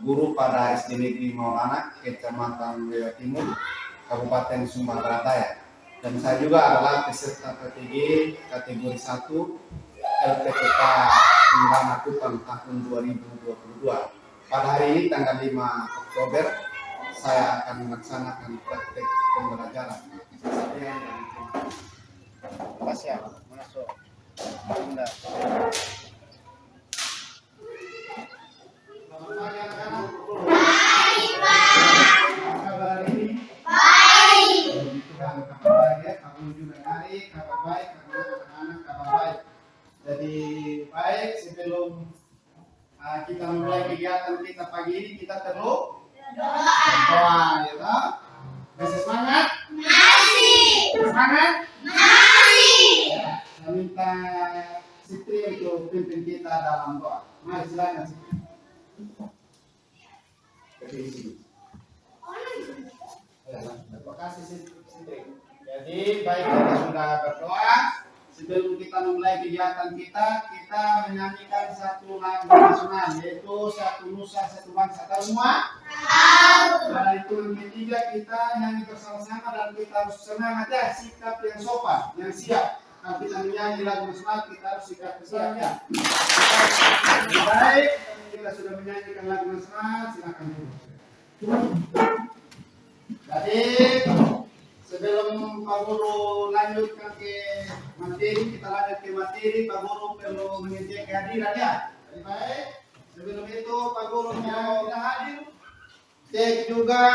guru pada SD Negeri Maulana, Kecamatan Lewa Timur, Kabupaten Sumatera Barat. Dan saya juga adalah peserta PTG kategori 1 LPPK Pengguna Kupang tahun 2022. Pada hari ini tanggal 5 Oktober saya akan melaksanakan praktek pembelajaran. Masih masuk. Bunda. Selamat pagi anak-anak. Baik, Pak. Kabar hari ini? Baik. Tuhan kabar baik ya, kamu juga baik, kabar baik, karena anak-anak kabar baik. Jadi baik, sebelum kita mulai kegiatan kita pagi ini kita perlu doa, ya toh? Masih semangat? Masih. Semangat? Masih. Ya, saya minta Sitri untuk pimpin kita dalam doa. Mari silakan Sitri. Terima kasih Sitri. Jadi baik kita sudah berdoa. Sebelum kita memulai kegiatan kita menyanyikan satu lagu nasional, yaitu Satu Nusa Satu Bangsa. Tahu semua? Tahu. Pada itu yang ketiga kita nyanyi bersama-sama dan kita harus semangat ya, sikap yang sopan, yang siap. Kalau kita menyanyi lagu nasional kita harus sikap siap ya. Baik, kita sudah menyanyikan lagu nasional, silakan dulu. Jadi sebelum Pak Guru lanjutkan ke materi, kita lanjut ke materi, Pak Guru perlu menyediakan kehadiran ya. Baik, sebelum itu Pak Guru sudah hadir, cek juga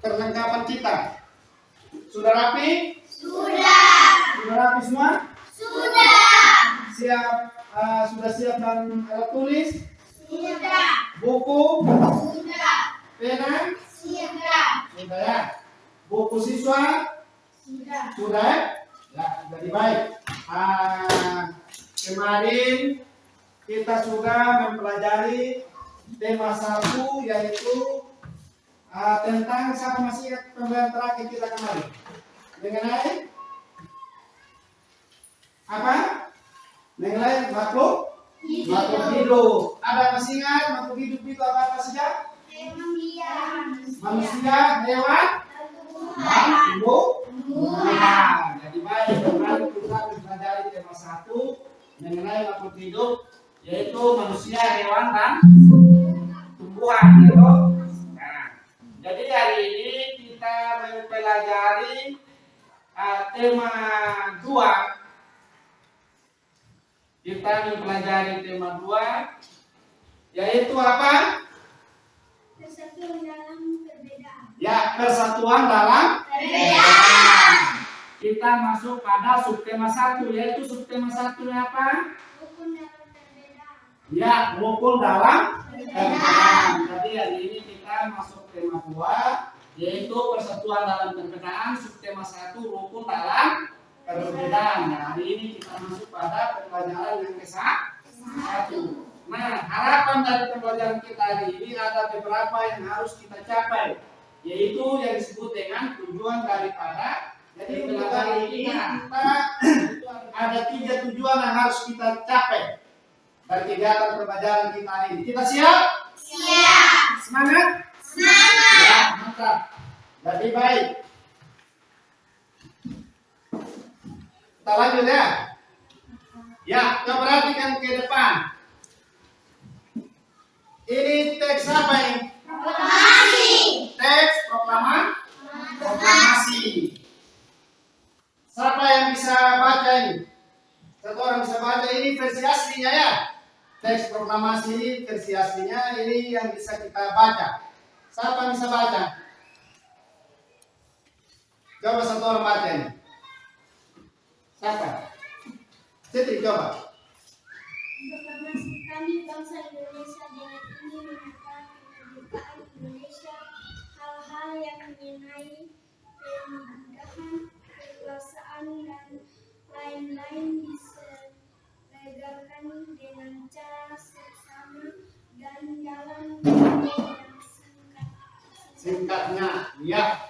perlengkapan kita. Sudah rapi? Sudah. Sudah rapi semua? Sudah. Siap, sudah siap dan alat tulis? Sudah. Buku? Sudah. Pena? Sudah. Sudah ya. Buku siswa? Sudah. Sudah? Ya, jadi baik. Kemarin kita sudah mempelajari tema 1 yaitu tentang, siapa masih ingat pembelajaran terakhir kita kemarin? Mengenai apa? Mengenai makhluk hidup. Ada masih ingat makhluk hidup itu apa saja? Manusia, hewan, tumbuhan. Jadi baik, kemarin kita mempelajari tema 1 mengenai makhluk hidup, yaitu manusia, hewan, dan tumbuhan. Gitu. Nah, jadi hari ini kita mempelajari tema 2. Kita mempelajari tema 2, yaitu apa? Persatuan dalam perbedaan. Ya, persatuan dalam perbedaan. Kita masuk pada subtema 1, yaitu subtema 1 apa? Rukun dalam perbedaan. Ya, rukun dalam perbedaan. Jadi hari ini kita masuk tema 2, yaitu persatuan dalam perbedaan. Subtema 1, rukun dalam perbedaan. Nah, hari ini kita masuk pada pembelajaran yang ke-1. Nah, harapan dari pembelajaran kita hari ini ada beberapa yang harus kita capai, yaitu yang disebut dengan tujuan daripada. Jadi pembelajaran ini kita ada 3 tujuan yang harus kita capai dari kegiatan pembelajaran kita hari ini. Kita siap? Siap. Semangat? Semangat. Ya, mantap. Jadi baik. Kita lanjut ya. Ya, kita perhatikan ke depan. Ini teks apa ini? Proklamasi. Teks proklamasi. Siapa yang bisa baca ini? Satu orang bisa baca ini versi aslinya ya. Teks proklamasi versi aslinya ini yang bisa kita baca. Siapa yang bisa baca? Coba satu orang baca ini. Siapa? Sitri coba. Proklamasi kami bangsa Indonesia dengan ingin menyatakan kemerdekaan Indonesia, hal-hal yang mengenai kemudahan, kekuasaan dan lain-lain diselegarkan dengan cara seksama dan dalam waktu yang Singkatnya, ya.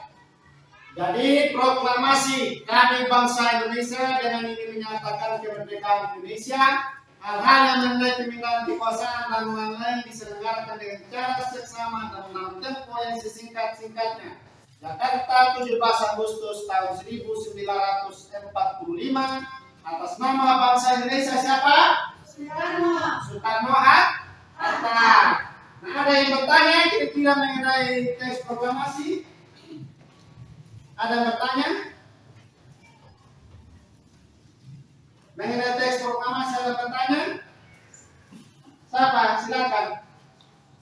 Jadi proklamasi kami bangsa Indonesia dengan ingin menyatakan kemerdekaan Indonesia, Hal-hal yang mengenai pemindahan kekuasaan dan lain-lain diselenggarakan dengan cara seksama dan dalam tempo yang sesingkat-singkatnya. Jakarta, 17 Agustus tahun 1945, atas nama bangsa Indonesia siapa? Soekarno. Soekarno Hatta. Nah, ada yang bertanya kira-kira mengenai teks proklamasi? Ada yang bertanya? Mengenai teks proklamasi ada yang bertanya? Siapa? Silakan.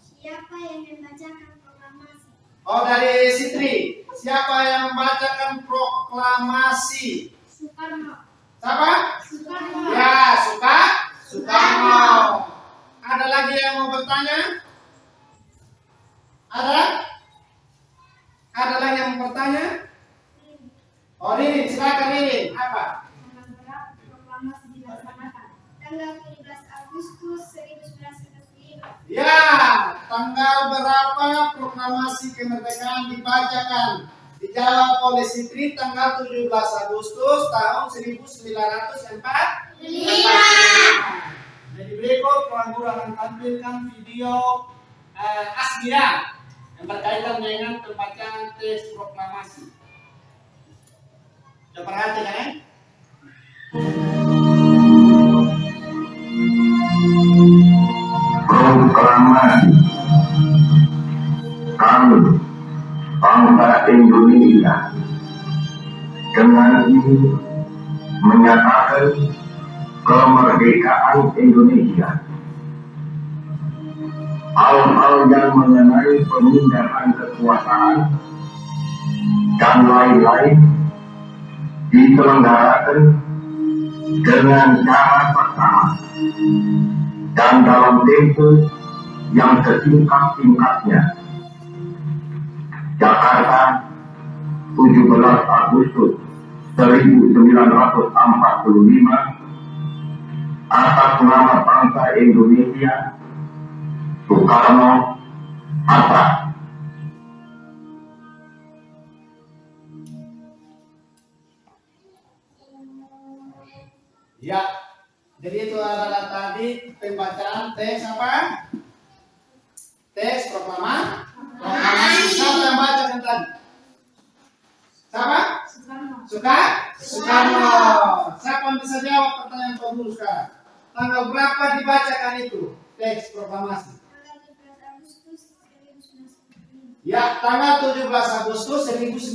Siapa yang membacakan proklamasi? Oh, dari Sitri. Siapa yang membacakan proklamasi? Soekarno. Siapa? Soekarno. Ya, Soekarno. Ada lagi yang mau bertanya? Ada? Ada lagi yang mau bertanya? Oh, Ririn, silakan Ririn. Apa? Tanggal berapa proklamasi dilaksanakan? Tanggal 17 Agustus 1945. Ya, tanggal berapa proklamasi kemerdekaan dibacakan? Dijawab oleh Sitri tanggal 17 Agustus tahun 1945. Jadi berikut Tuan Guru akan tampilkan video aslinya yang berkaitan dengan pembacaan teks proklamasi. Coba perhatikan ya. Proklamasi kami bangsa Indonesia dengan ini menyatakan kemerdekaan Indonesia. Hal-hal yang mengenai pemindahan kekuasaan dan lain-lain diselenggarakan dengan cara bersama dan dalam tempo yang sesingkat-singkatnya. Jakarta, 17 Agustus 1945, atas nama bangsa Indonesia, Soekarno Hatta. Ya, jadi itu adalah tadi pembacaan teks apa? Teks proklamasi. Siapa yang bacakan tadi? Siapa? Soekarno. Siapa yang bisa jawab pertanyaan Pak Guru sekarang? Tanggal berapa dibacakan itu teks proklamasi? Tanggal 17 Agustus 1945. Ya, tanggal 17 Agustus 1945.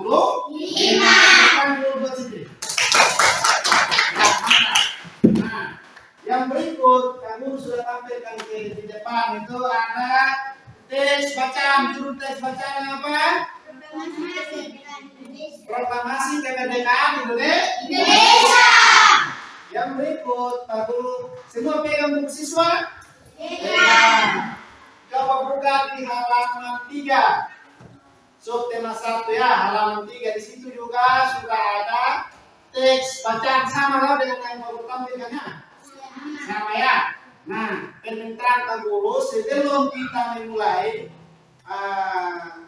Bukan dulu buat Sitri. Nah, yang berikut kamu sudah tampilkan di depan itu ada teks bacaan. Judul teks bacaan apa? Proklamasi kemerdekaan Indonesia. Yang berikut, Pak Guru, semua pegang buku siswa? Pegang. Coba buka di halaman 3. Subtema 1 ya, halaman 3. Di situ juga sudah ada teks bacaan sama lah dengan yang Pak Guru tampilkannya. Sama ya. Nah, permintaan Pak Guru sebelum kita memulai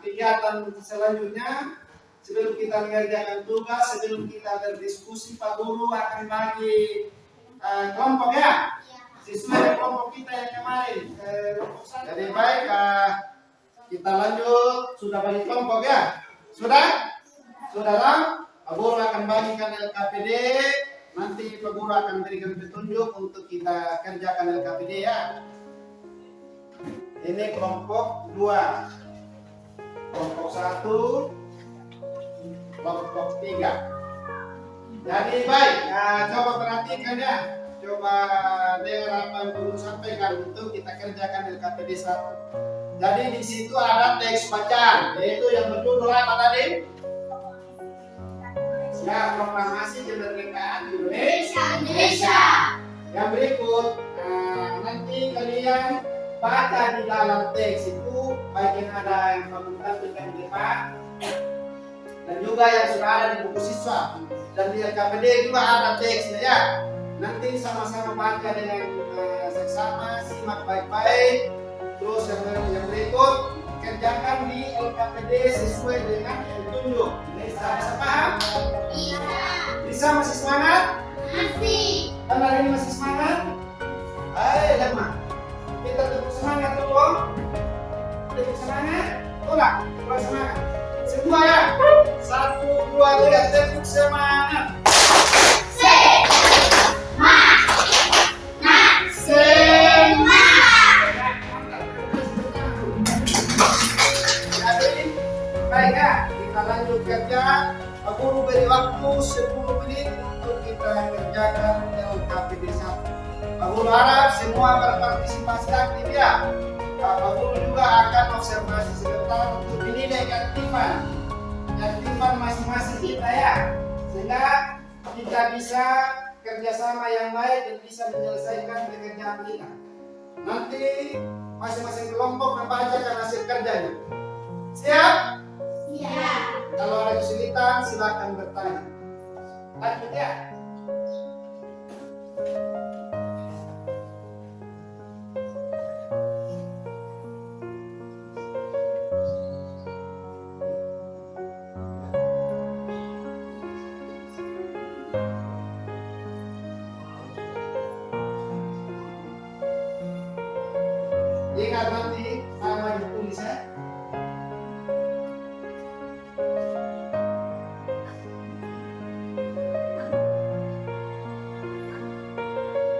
kegiatan selanjutnya, sebelum kita mengerjakan tugas, sebelum kita berdiskusi, Pak Guru akan bagi kelompok ya, sesuai kelompok kita yang kemarin. Jadi baik, kita lanjut. Sudah bagi kelompok ya? Sudah? Sudah lah. Pak Guru akan bagikan LKPD. Nanti Pak Guru akan berikan petunjuk untuk kita kerjakan LKPD ya. Ini kelompok 2, kelompok 1, kelompok 3. Jadi baik, coba perhatikan ya. Coba dengar apa yang Guru sampaikan untuk kita kerjakan LKPD 1. Jadi di situ ada teks bacaan, yaitu yang berjudul apa tadi? Ya, proklamasi kemerdekaan Indonesia. Yang berikut, nanti kalian baca di dalam teks itu bagian ada yang kamu tampilkan di depan dan juga yang sudah ada di buku siswa, dan di LKPD juga ada teksnya ya. Nanti sama-sama baca dengan seksama, simak baik-baik. Terus yang berikut kerjakan di LKPD sesuai dengan yang ditunjuk. Bisa paham? Iya. Bisa, masih semangat? Masih. Dan hari ini masih semangat? semangat. Ulang semangat. Semua ya. 1, 2, 3, tepuk semangat. Jadi, baik ya, kita lanjut kerja. Pak Guru beri waktu 10 menit untuk kita kerjakan LKPD 1. Pak Guru harap semua berpartisipasi aktif ya. Pak Guru juga akan observasi sebentar untuk menilai keaktifan masing-masing kita ya, sehingga kita bisa kerjasama yang baik dan bisa menyelesaikan pekerjaan kita. Nanti masing-masing kelompok membacakan hasil kerjanya. Siap? Siap. Kalau ada kesulitan silakan bertanya. Lanjut ya. Ingat nanti nama yang tulis ya.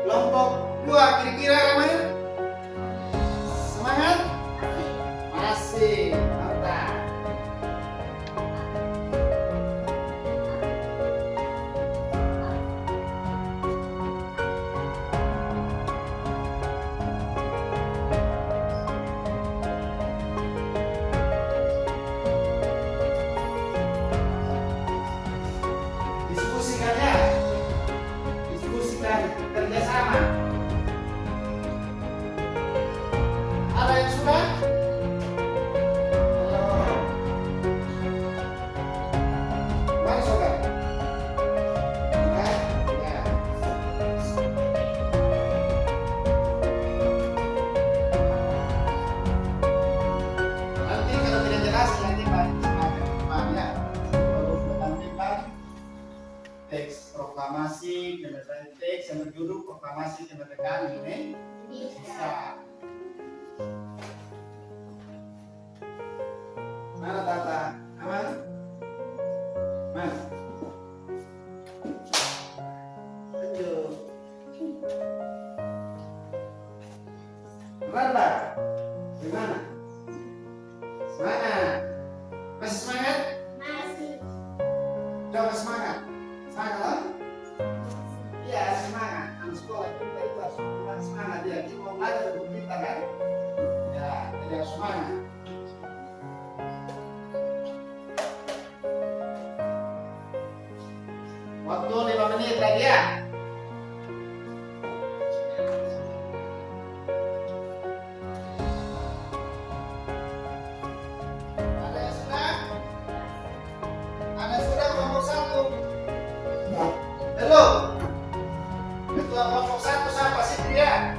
Kelompok 2 kira-kira namanya? Semangat? Masih. Mantap. Diskusikan ya. Diskusikan kerjasama. Ada yang sudah? Mari saudara. Ya. Nanti kalau tidak jelas nanti Pak ya. Baru bertampilkan teks proklamasi kemerdekaan, teks yang berjudul proklamasi kemerdekaan Indonesia. Mana Tata? Aman? Mana? Lanjut. Mana? Gimana? Semangat. Masih semangat? Masih. Coba semangat. Semangat loh. Iya semangat. Anak sekolah kita itu harus semangat ya. Kita mau belajar untuk kita kan? Ya, jadi harus semangat. Waktu 5 menit lagi ya. Ada yang sudah? Ada yang sudah kelompok 1? Belum? Ketua kelompok 1 siapa sih dia?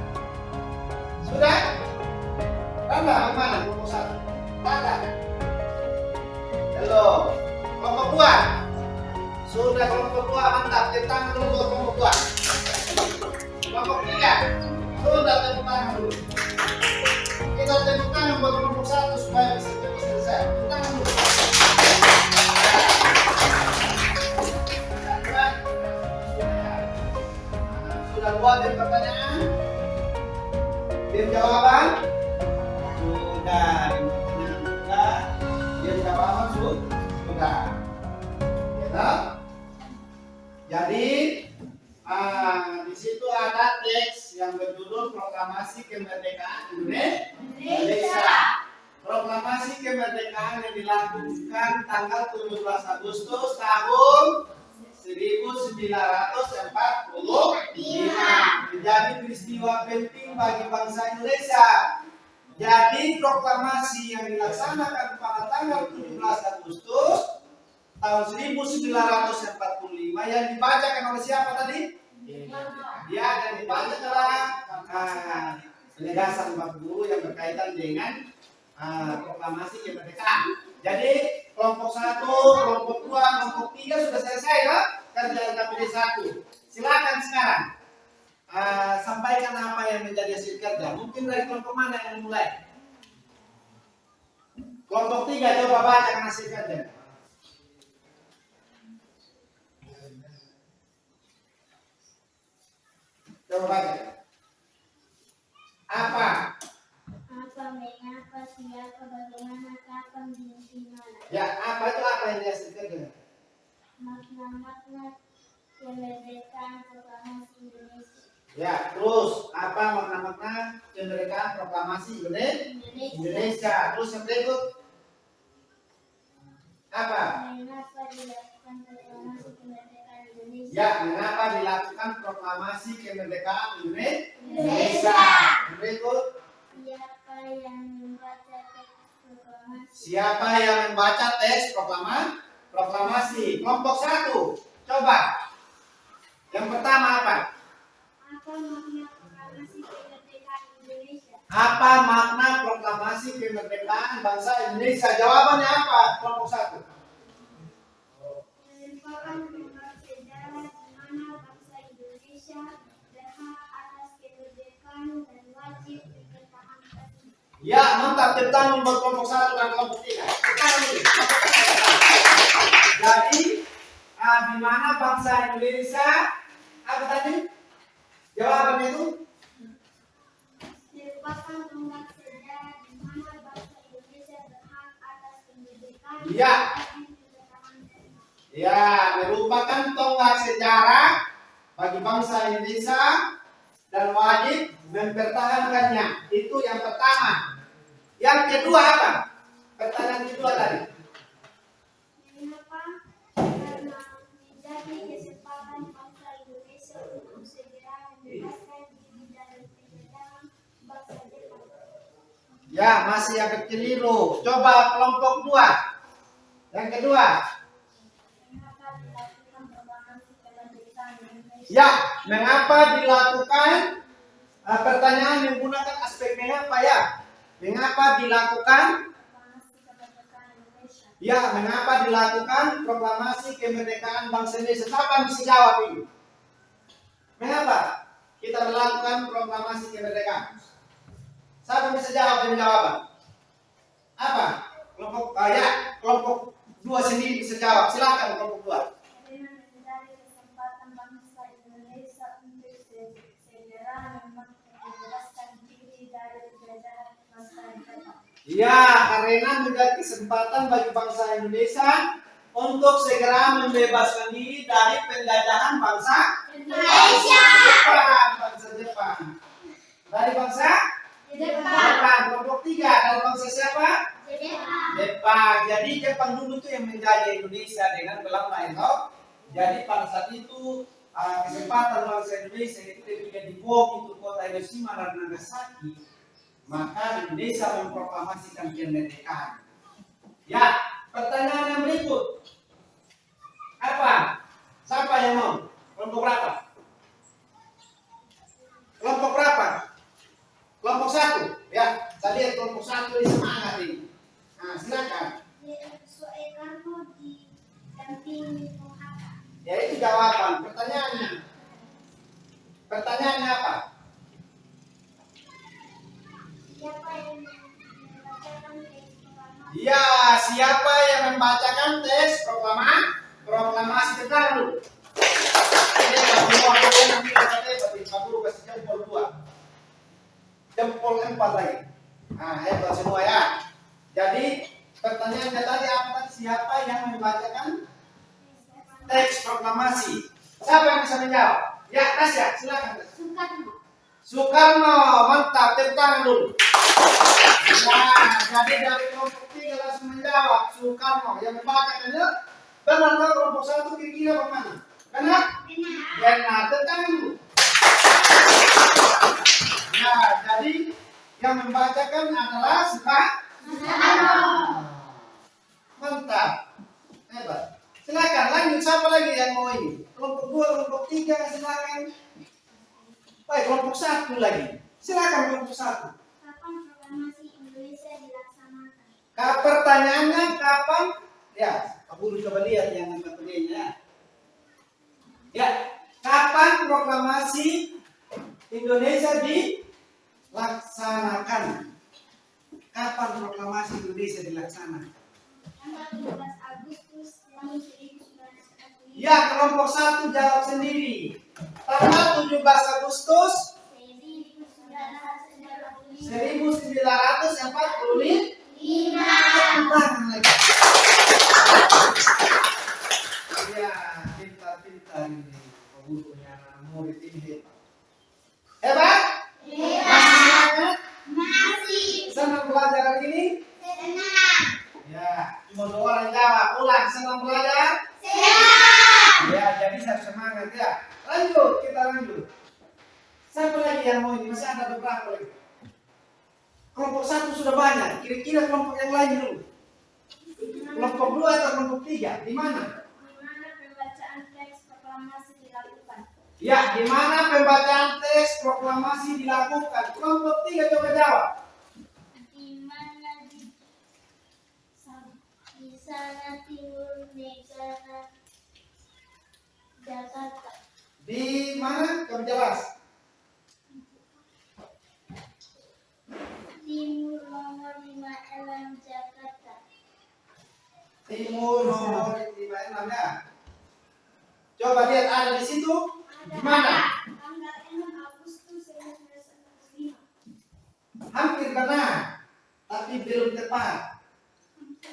Sudah? Tanda mana kelompok 1? Tanda? Belum? Kelompok 2? Sudah kelompok 2 mantap, tepuk tangan dulu buat kelompok 2. Kelompok 3? Sudah tepuk tangan dulu. Kita tepuk tangan buat kelompok 1 supaya bisa cepat selesai. Tepuk tangan dulu. Sudah buat yang pertanyaan? Tim jawaban? Sudah. Tim pertanyaan sudah. Tim jawaban sudah. Ya, jadi di situ ada teks yang berjudul Proklamasi Kemerdekaan Indonesia. Proklamasi kemerdekaan yang dilakukan tanggal 17 Agustus tahun 1945 menjadi peristiwa penting bagi bangsa Indonesia. Jadi proklamasi yang dilaksanakan pada tanggal 17 Agustus tahun 1945 yang dibacakan oleh siapa tadi? Ya, yang dibaca adalah penegasan Pak Guru yang berkaitan dengan proklamasi kemerdekaan. Jadi kelompok 1, kelompok 2, kelompok 3 sudah selesai ya kerja LKPD 1. Silakan sekarang sampaikan apa yang menjadi hasil kerja. Mungkin dari kelompok mana yang mulai? Kelompok 3 coba baca nasib aja. Coba baca. Apa? Apa, mengapa, siapa, bagaimana, kapan, di mana. Ya, apa itu apa yang dia sebutkan? Makna-makna kemerdekaan proklamasi Indonesia. Ya, terus apa makna-makna kemerdekaan proklamasi Indonesia? Terus yang berikut apa? Mengapa dilakukan proklamasi kemerdekaan Indonesia? Ya, mengapa dilakukan proklamasi kemerdekaan Indonesia? Yang berikut, Siapa yang membaca teks proklamasi? siapa yang membaca teks proklamasi? Kelompok 1, coba. Yang pertama apa? Apa makna proklamasi kemerdekaan Indonesia? Apa makna proklamasi kemerdekaan bangsa Indonesia? Jawabannya apa? Kelompok 1. Merupakan tonggak sejarah di mana bangsa Indonesia berhak atas kemerdekaan dan wajib mempertahankan. Ya, mantap. Tepuk tangan buat kelompok 1 dan kelompok 3. Jadi, di mana bangsa Indonesia? Apa tadi? Jawabannya itu? Merupakan tonggak sejarah di mana bangsa Indonesia berhak atas kemerdekaan Ya. dan wajib mempertahankan. Ya, merupakan tonggak sejarah bagi bangsa Indonesia dan wajib mempertahankannya. Itu yang pertama. Yang kedua apa? Pertanyaan kedua tadi. Mengapa? Karena menjadi kesempatan bangsa Indonesia untuk segera membebaskan diri dari penjajahan bangsa Jepang. Ya, masih agak keliru. Coba kelompok 2. Yang kedua. Mengapa dilakukan proklamasi kemerdekaan Indonesia? Ya, mengapa dilakukan? Pertanyaan menggunakan aspek mengapa ya? Mengapa dilakukan? Proklamasi kemerdekaan Indonesia. Ya, mengapa dilakukan proklamasi kemerdekaan bangsa Indonesia? Siapa yang bisa jawab ini? Mengapa kita melakukan proklamasi kemerdekaan? Siapa yang bisa jawab dan jawaban? Apa? Kelompok 2 sendiri bisa jawab. Silakan kelompok 2. Karena menjadi kesempatan bangsa Indonesia untuk segera membebaskan diri dari penjajahan bangsa Jepang. Ya, karena menjadi kesempatan bagi bangsa Indonesia untuk segera membebaskan diri dari penjajahan bangsa Indonesia. Jepang, bangsa Jepang. Dari bangsa Jepang. Kelompok 3 dari bangsa siapa? Jepang. Jadi Jepang dulu tuh yang menjajah Indonesia dengan Belanda itu. Jadi pada saat itu kesempatan bangsa Indonesia itu ketika dibom itu kota Hiroshima dan Nagasaki, maka Indonesia memproklamasikan kemerdekaan. Ya, pertanyaan yang berikut. Apa? Siapa yang mau? Kelompok berapa? Kelompok berapa? Kelompok 1. Ya, saya lihat kelompok 1 ini semangat ini. Nah, silakan. Soekarno didampingi Bung Hatta. Ya, itu jawaban. Pertanyaannya. Pertanyaannya apa? Siapa yang membacakan teks proklamasi? Ya, siapa yang membacakan teks proklamasi tentang dulu? Ini semua kalian nanti kita berarti kabur kasih jempol 2. Jempol 4 lagi. Nah, hebat semua ya. Jadi pertanyaannya tadi apa tadi? Siapa yang membacakan teks proklamasi? Siapa yang bisa menjawab? Ya, Tasya, silakan. Soekarno. Soekarno, mantap, tepuk tangan dulu. Nah, jadi dari kelompok 3 langsung menjawab Soekarno yang membacakan ya. Benar nggak kelompok 1 kira-kira bagaimana? Benar? Benar, tepuk tangan dulu. Nah, jadi yang membacakan adalah Soekarno. Mantap, hebat. Silakan lanjut, siapa lagi yang mau ini? Kelompok 2, kelompok 3, silakan. Baik, kelompok 1 lagi. Silakan kelompok 1. Kapan proklamasi Indonesia dilaksanakan? Pertanyaannya kapan? Ya, aku dulu coba lihat yang materinya. Ya, kapan proklamasi Indonesia dilaksanakan? Kapan kapan proklamasi Indonesia dilaksanakan? Tanggal 17 Agustus tahun 1945. Ya, kelompok 1 jawab sendiri. Tanggal 17 Agustus 1945. Ya, pintar-pintar ini pembunuhnya anak murid ini. Hebat? Semangat? Senang belajar hari ini? Ya, cuma 2 orang jawab. Ulang, senang belajar? Ya, jadi harus semangat ya. Lanjut, kita lanjut. Siapa lagi yang mau ini? Masih ada beberapa lagi. Kelompok 1 sudah banyak. Kira-kira kelompok yang lain dulu. Kelompok 2 atau kelompok 3? Di mana? Di mana pembacaan teks proklamasi dilakukan? Ya, di mana pembacaan teks proklamasi dilakukan? Kelompok 3 coba jawab. Di mana di sana timur negara Jakarta. Di mana? Coba jelas. Timur nomor 5 Elang Jakarta. Timur nomor 56 ya. Coba lihat ada di situ. Di mana? Tanggal 6 Agustus 1945. Hampir benar, tapi belum tepat.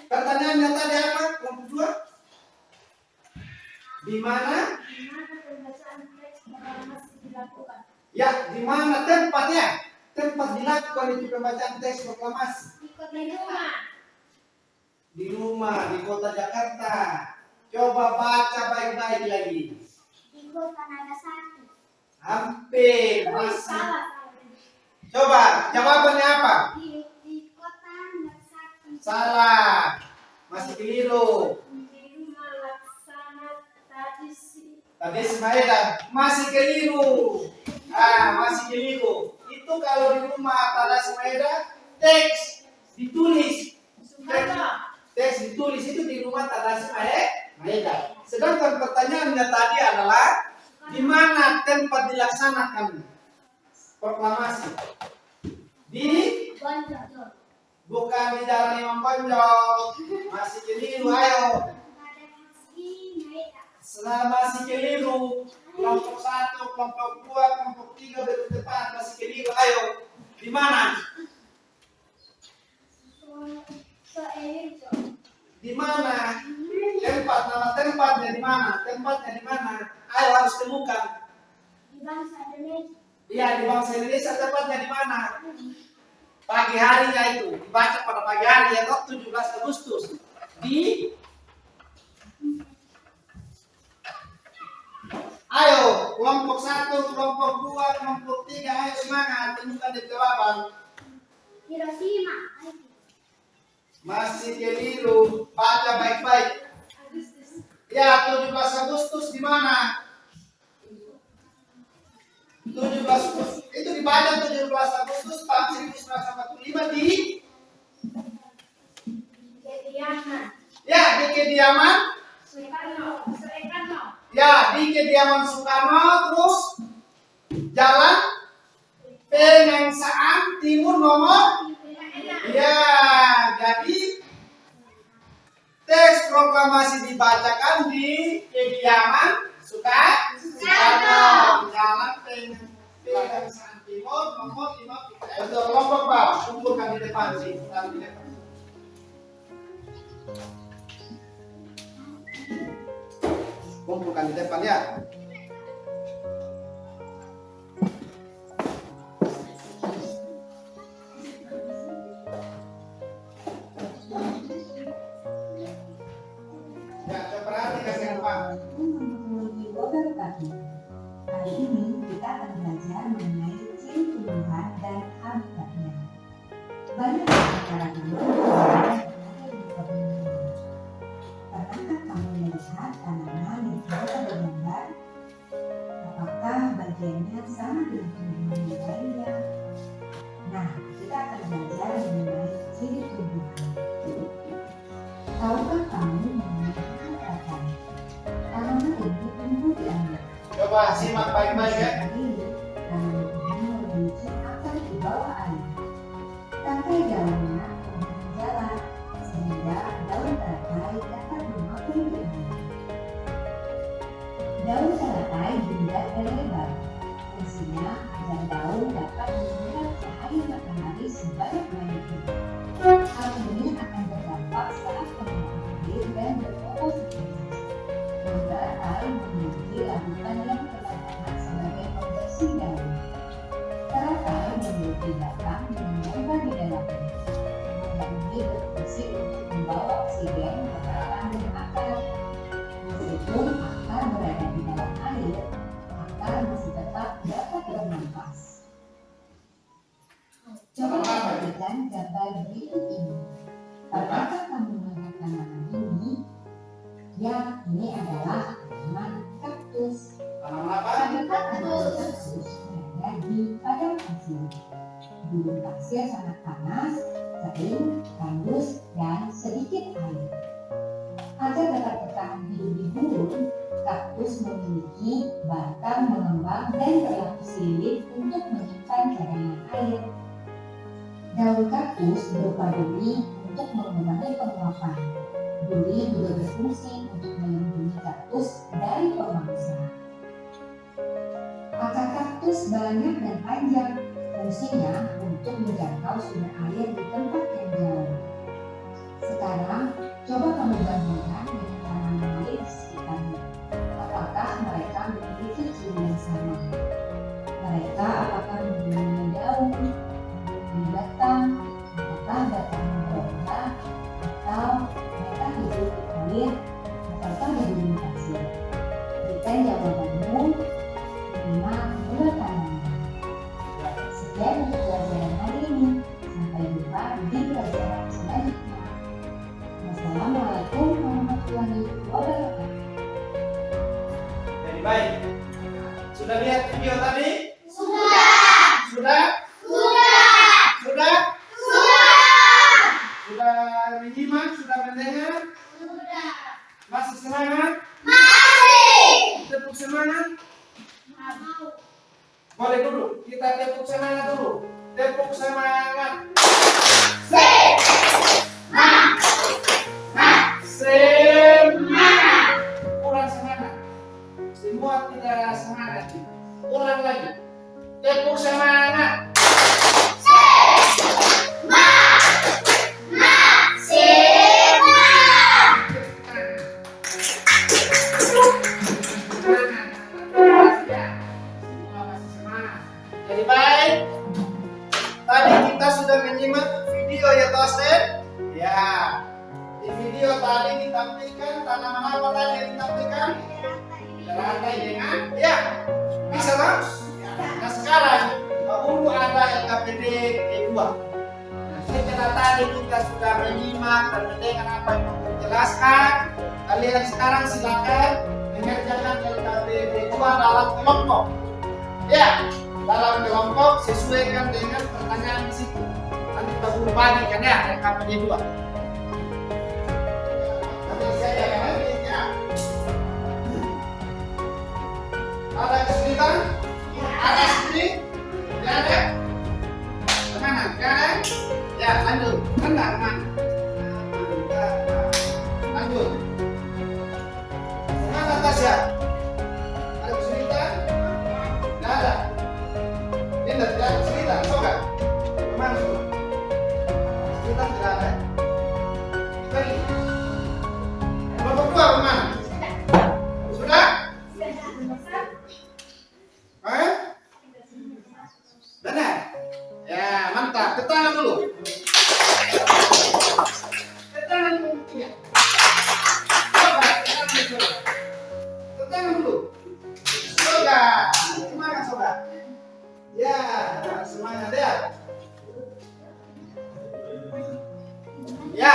Pertanyaannya tadi apa? Kelompok 2? Di mana? Di mana pembacaan teks proklamasi dilakukan? Ya, di mana tempatnya? Tempat dilakukan itu pembacaan teks proklamasi. Di kota rumah. Di rumah, di kota Jakarta. Coba baca baik-baik lagi. Di kota Nagasaki. Hampir Oh, masih. salah. Coba jawabannya apa? Di kota Nagasaki. Salah. Masih keliru. Di rumah laksana tradisi. Tadi Ismail masih keliru. Masih keliru. Itu kalau di rumah pada Ismail teks ditulis. Teks ditulis itu di rumah Tadasi Maeda. Sedangkan pertanyaannya tadi adalah di mana tempat dilaksanakan proklamasi? Di Bonjol. bukan di Jalan Imam Bonjol. Masih keliru, ayo. Masih keliru. Kelompok 1, kelompok 2, kelompok 3 belum tepat, masih keliru, ayo. Di mana? Di mana? Nama tempatnya di mana? Tempatnya di mana? Ayo harus temukan. Di bangsa Indonesia. Iya, di bangsa Indonesia tempatnya di mana? Pagi harinya itu dibaca pada pagi hari ya, 17 Agustus. Ayo, kelompok 1, kelompok 2, kelompok 3, ayo semangat, temukan di jawaban. Hiroshima. Masih keliru, baca baik-baik. Agustus. Ya, 17 Agustus di mana? 17 Agustus. Itu dibaca 17 Agustus tahun 1945 di Kediaman. ya, di kediaman. Soekarno. Ya, di kediaman Soekarno, terus Jalan Pemengsaan Timur nomor. Ya, jadi teks proklamasi dibacakan di kediaman Soekarno, Jalan Pemengsaan Timur nomor 5. Betul, kelompok Pak, kumpulkan di depan sih, taruh di depan. Kumpulkan di depan ya. Ya, coba perhatikan yang Pak. Kali ini kita akan belajar mengenai ciri tumbuhan dan habitatnya. Banyak cara tumbuhan yang ada di kebun. Pernahkah kamu melihat tanaman yang ada di gambar? Apakah bagiannya sama dengan tumbuhan yang lainnya? Nah, kita akan belajar mengenai ciri tumbuhan. Tahukah kamu mengenai kata tanaman itu tumbuh di air? Coba simak baik-baik ya. Tanaman ini memiliki akar di bawah air. Tangkai daunnya Meskipun akar berada di dalam air, akar masih tetap dapat bernafas. Coba perhatikan gambar berikut ini. Apakah kamu melihat tanaman ini? Ya, ini adalah tanaman kaktus. Tanaman apa? Kaktus berada di padang pasir. Gurun pasir sangat panas, kering, tandus, dan sedikit air. Agar dapat bertahan hidup di gurun, kaktus memiliki batang mengembang dan berlapis lilit untuk menyimpan cadangan air. Daun kaktus berupa duri untuk mengurangi penguapan. Duri juga berfungsi untuk melindungi kaktus dari pemangsa. Akar kaktus banyak dan panjang, fungsinya untuk menjangkau sumber air di tempat yang jauh. Sekarang, coba kamu bandingkan dengan tanaman lain di sekitarnya. Apakah mereka memiliki ciri yang sama? Mereka apakah mempunyai daun, mempunyai batang, apakah batangnya berontak, atau mereka hidup di air, ataukah di gurun pasir? Berikan jawabanmu 5 tanaman. Sekian untuk pelajaran hari ini. Sampai jumpa di pelajaran selanjutnya. Wassalamualaikum warahmatullahi wabarakatuh. Jadi baik. Sudah lihat video tadi? Sudah. Sudah? Sudah. Sudah? Sudah. Sudah menyimak? Sudah mendengar? Sudah. Masih semangat? Masih. Tepuk semangat? Nggak mau. Boleh dulu, kita tepuk semangat dulu. Tepuk semangat. Semangat. Ulang semangat. Semua kita semangat. Ulang lagi. Tepuk semangat. Jadi baik. Tadi kita sudah menyimak video ya Tosten. Ya. Di video tadi ditampilkan tanaman apa tadi yang ditampilkan? Rantai dengan ya. Bisa kan? Nah sekarang ungu ada LKPD E2. Nah, setelah tadi kita sudah menyimak dan mendengar apa yang aku jelaskan, kalian sekarang silakan mengerjakan LKPD E2 dalam kelompok. Ya, dalam kelompok sesuaikan dengan pertanyaan di situ. Nanti kita bagikan ya LKPD 2. Nanti saya lagi ya. Ada kesulitan? Ada sulit? Tidak ada? Semangat kan? Ya lanjut. Tenang man. Lanjut. Semangat Tasya. Ada kesulitan? Tidak ada. Tidak ada kesulitan. Coba. Kemana sudah? Kesulitan tidak ada. Lagi. Kelompok 2 kemana? Sudah? Benar? Ya, mantap. Ketangan dulu. Ketangan dulu. Ya. Coba, ketangan dulu. Ketangan dulu. Coba. Semangat, coba. Ya, semangat ya. Ya.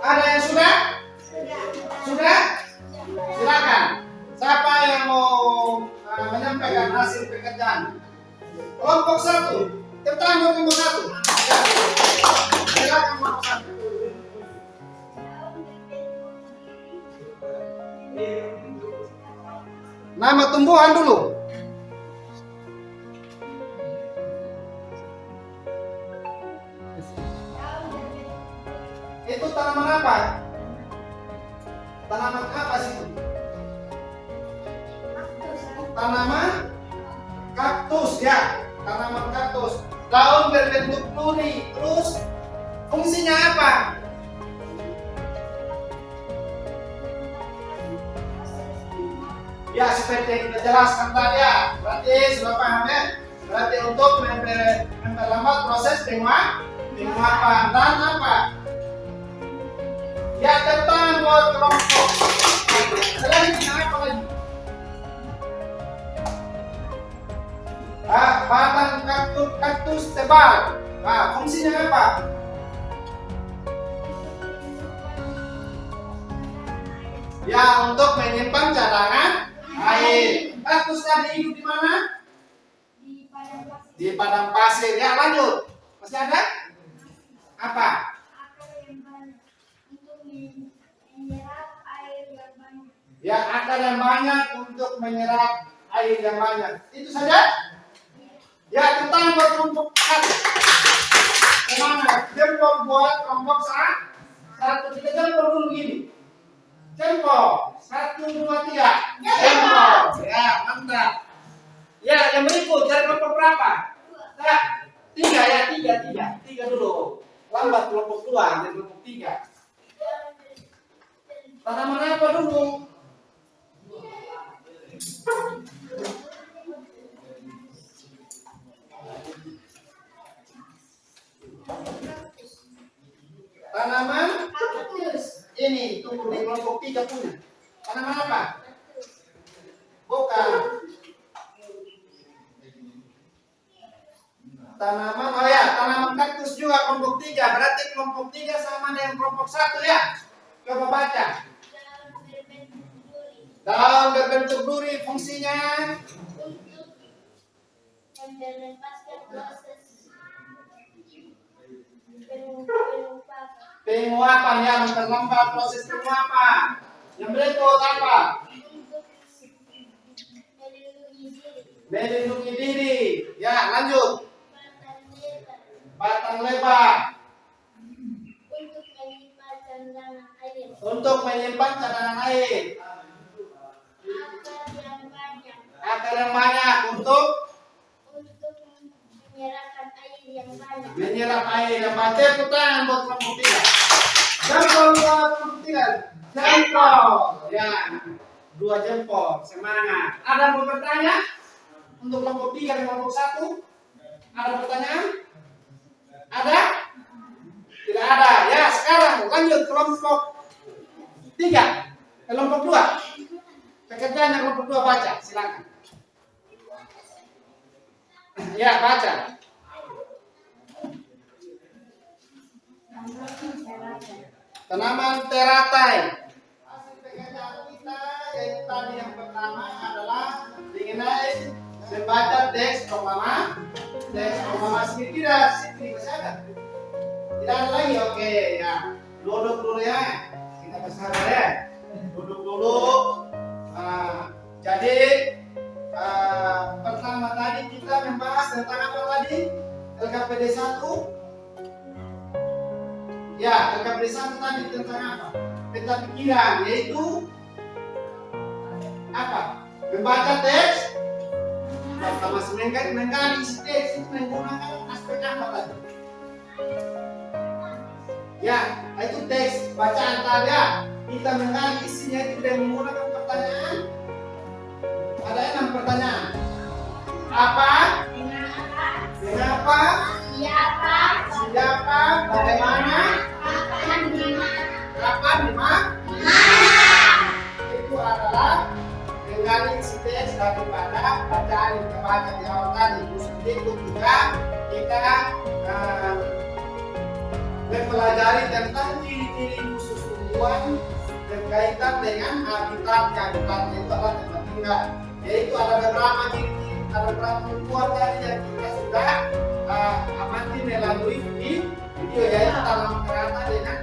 Ada yang sudah? Sudah? Silakan. Siapa yang mau menyampaikan hasil pekerjaan? Kelompok 1, kelompok nomor 1. Ya. Silakan kelompok 1. Nama tumbuhan dulu. Itu tanaman apa? Tanaman apa sih itu? Tanaman kaktus ya, tanaman kaktus. Daun berbentuk duri. Terus fungsinya apa? Ya seperti yang kita jelaskan tadi ya. Berarti sudah paham ya? Berarti untuk memperlambat proses penguapan dan apa? Ya tentang buat kelompok Selanjutnya apa lagi? Batang kaktus tebal. Nah, fungsinya apa? Ya, untuk menyimpan cadangan air. Kaktus tadi hidup di mana? Di padang pasir. Ya, lanjut. Masih ada? Apa? Akar yang banyak untuk menyerap air yang banyak. Ya, akar yang banyak untuk menyerap air yang banyak. Itu saja? Ya, kita buat kelompok semangat. Jempol buat kelompok satu. Kita jempol dulu gini. Jempol. 1, 2, 3. Jempol. Ya, mantap. Ya, yang berikut cari kelompok berapa? Nah, 3 ya, 3. 3 dulu. Lambat kelompok 2, jadi kelompok 3. Tanaman apa dulu? Tanaman ini tunggu di kelompok 3 punya. Tanaman apa? Bukan. Tanaman, oh ya, tanaman kaktus juga kelompok 3. Berarti kelompok 3 sama dengan kelompok 1 ya. Coba baca. Daun berbentuk duri fungsinya Untuk melepaskan proses penguapan ya, memperlambat proses penguapan. Yang berikut apa? untuk melindungi diri. Melindungi diri. Ya, lanjut. Batang lebar Batang lebar untuk menyimpan cadangan air. untuk menyimpan cadangan air. Akar yang banyak Akar yang banyak untuk menyerapkan air yang banyak. menyerap air yang banyak. Tepuk tangan buat kelompok 3. Jempol buat kelompok 3. Jempol. Ya, 2 jempol. Semangat. Ada yang mau bertanya? Untuk kelompok 3 dan kelompok 1? Ada pertanyaan? Ada? Tidak ada. Ya, sekarang lanjut kelompok 3. Kelompok 2. Pekerjaannya kelompok 2 baca, silakan. Ya, baca. Tanaman teratai. Hasil pekerjaan kita yaitu tadi yang pertama adalah mengenai membaca teks proklamasi. Teks proklamasi tidak sini masih ada. Tidak ada lagi, oke ya. Duduk dulu ya. Kita bersabar ya. Duduk dulu. Jadi pertama tadi kita membahas tentang apa tadi? LKPD 1. Ya, LKPD 1 tadi tentang apa? Peta pikiran, yaitu apa? Membaca teks. Pertama menggali isi teks itu menggunakan aspek apa tadi? Ya, itu teks bacaan tadi ya. Kita menggali isinya itu dengan menggunakan pertanyaan. Ada 6 pertanyaan. Apa? Mengapa? Siapa? Siapa? Bagaimana? Kapan? Di mana? Kapan? Di mana? Itu adalah menggali isi teks daripada bacaan yang kita baca di awal tadi. Terus itu juga kita mempelajari tentang ciri-ciri khusus tumbuhan berkaitan dengan habitatnya. Habitatnya itu adalah tempat tinggal. Yaitu ada beberapa ciri-ciri, ada beberapa tumbuhan tadi yang kita sudah amati melalui video, yaitu tanaman teratai dengan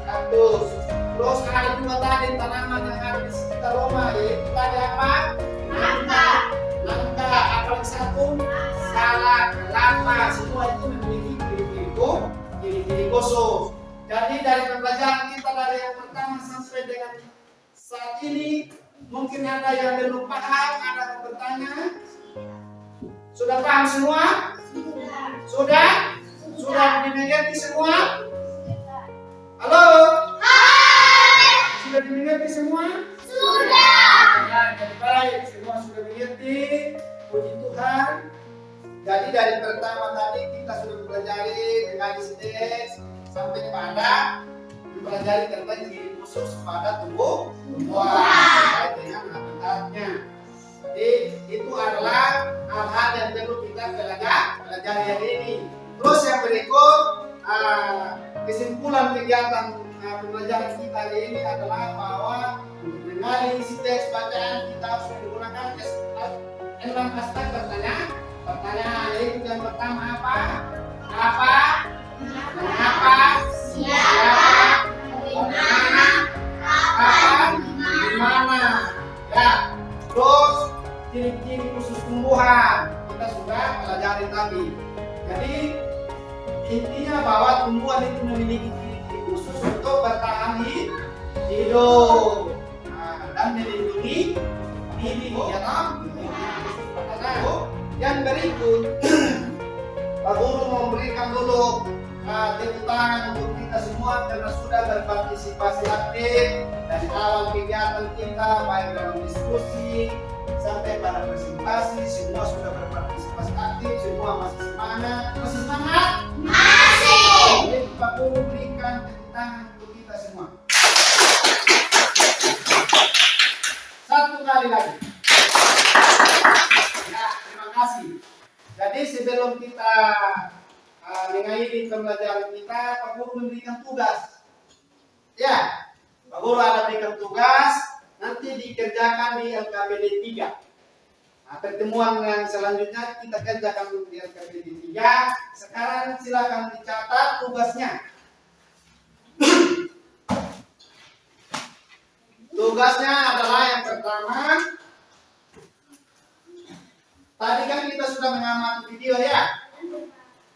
kaktus. Terus ada juga tadi tanaman yang ada di sekitar rumah, yaitu tadi apa? Nangka. Nangka. Apa yang satu? Salak, kelapa. Semua itu memiliki ciri-ciri khusus. Jadi dari pembelajaran kita dari yang pertama sampai dengan saat ini, mungkin ada yang belum paham, ada yang bertanya. Sudah paham semua? Sudah? Sudah dimengerti semua? Halo? Sudah dimengerti semua? Sudah. Ya, jadi baik, semua sudah mengerti. Puji Tuhan. Jadi dari pertama tadi kita sudah mempelajari dengan isi teks sampai pada mempelajari tentang ciri khusus pada tumbuhan terkait dengan habitatnya. Jadi itu adalah hal-hal yang perlu kita pelajari hari ini. Terus yang berikut kesimpulan kegiatan pembelajaran kita hari ini adalah bahwa untuk mengenali isi teks bacaan kita harus menggunakan 6 aspek pertanyaan. Yaitu yang pertama apa? Mengapa? Siapa? Bagaimana? Kapan? Di mana? Ya. Terus ciri-ciri khusus tumbuhan kita sudah pelajari tadi. Jadi intinya bahwa tumbuhan itu memiliki ciri khusus untuk bertahan hidup dan melindungi diri. Ya toh? Nah, yang berikut Pak Guru memberikan dulu tepuk tangan untuk kita semua karena sudah berpartisipasi aktif dari awal kegiatan kita, baik dalam diskusi sampai pada presentasi. Semua sudah berpartisipasi aktif, semua masih semangat. Masih semangat? Masih. Jadi Pak Guru berikan tepuk tangan untuk kita semua. Satu kali lagi. Ya, terima kasih. Jadi sebelum kita mengakhiri pembelajaran kita, Pak Guru memberikan tugas. Ya, Pak Guru ada berikan tugas, nanti dikerjakan di LKPD 3. Pertemuan yang selanjutnya kita kerjakan di LKPD 3. Sekarang silakan dicatat tugasnya. Tugasnya adalah yang pertama. Tadi kan kita sudah mengamati video ya.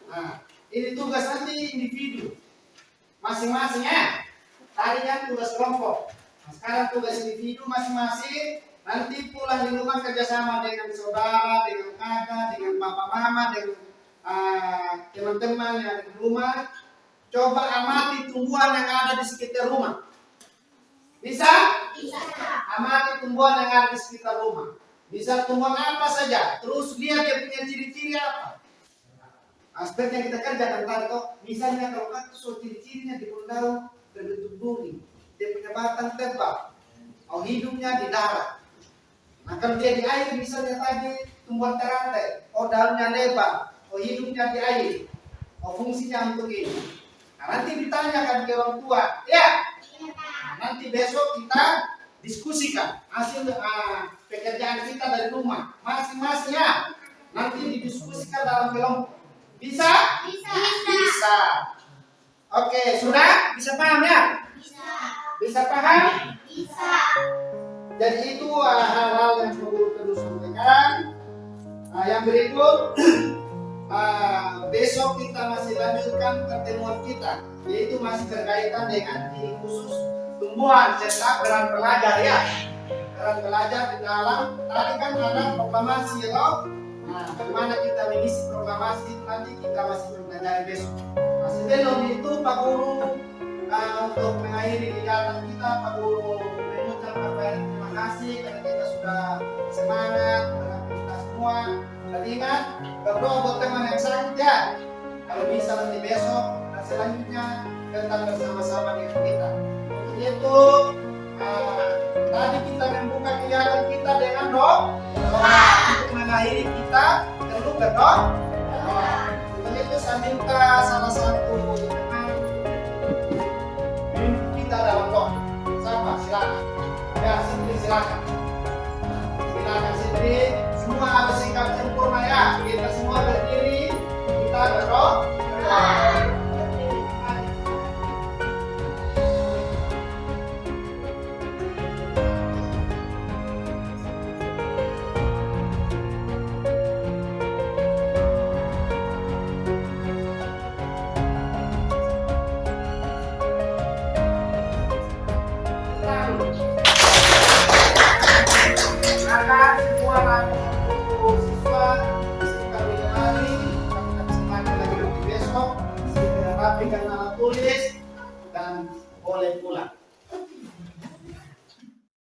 Nah, ini tugas nanti individu masing-masing ya. Tadi kan tugas kelompok. Nah, sekarang tugas individu masing-masing. Nanti pulang di rumah kerjasama dengan saudara, dengan kakak, dengan bapak mama, dengan teman-teman yang ada di rumah. Coba amati tumbuhan yang ada di sekitar rumah. Bisa? Bisa. Amati tumbuhan yang ada di sekitar rumah. Bisa tumbuhan apa saja, terus lihat dia punya ciri-ciri apa. Aspek yang kita kerjakan tadi toh, misalnya kalau kaktus ciri-cirinya di daun berbentuk duri, dia punya batang tebal, hidupnya di darat. Nah kalau dia di air misalnya tadi tumbuhan terantai, daunnya lebar, hidupnya di air, fungsinya untuk ini. Nah, nanti ditanyakan ke orang tua, ya. Nah, nanti besok kita diskusikan hasil pekerjaan kita dari rumah masing-masing ya. Nanti didiskusikan dalam kelompok. Bisa? Bisa. Bisa. Oke, sudah? Bisa paham ya? Bisa. Bisa paham? Bisa. Jadi itu hal-hal yang perlu terus sampaikan. Yang berikut besok kita masih lanjutkan pertemuan kita, yaitu masih berkaitan dengan ciri khusus tumbuhan serta peran pelajar ya. Peran pelajar di dalam tadi kan ada proklamasi ya. Nah, bagaimana kita mengisi proklamasi itu nanti kita masih belajar besok. Nah, sebelum itu Pak Guru untuk mengakhiri kegiatan kita, Pak Guru mengucapkan banyak terima kasih karena kita sudah semangat dengan kita semua. Dan ingat, berdoa buat teman yang sakit ya. Kalau bisa nanti besok dan selanjutnya tetap bersama-sama dengan kita. Itu tadi kita membuka kegiatan kita dengan doa. Untuk mengakhiri kita perlu berdoa. Untuk itu saya minta salah satu teman kita dalam doa. Siapa? Silakan. Ya, Sindri silakan. Silakan Sindri. Semua harus sikap sempurna ya. Kita semua berdiri. Kita berdoa.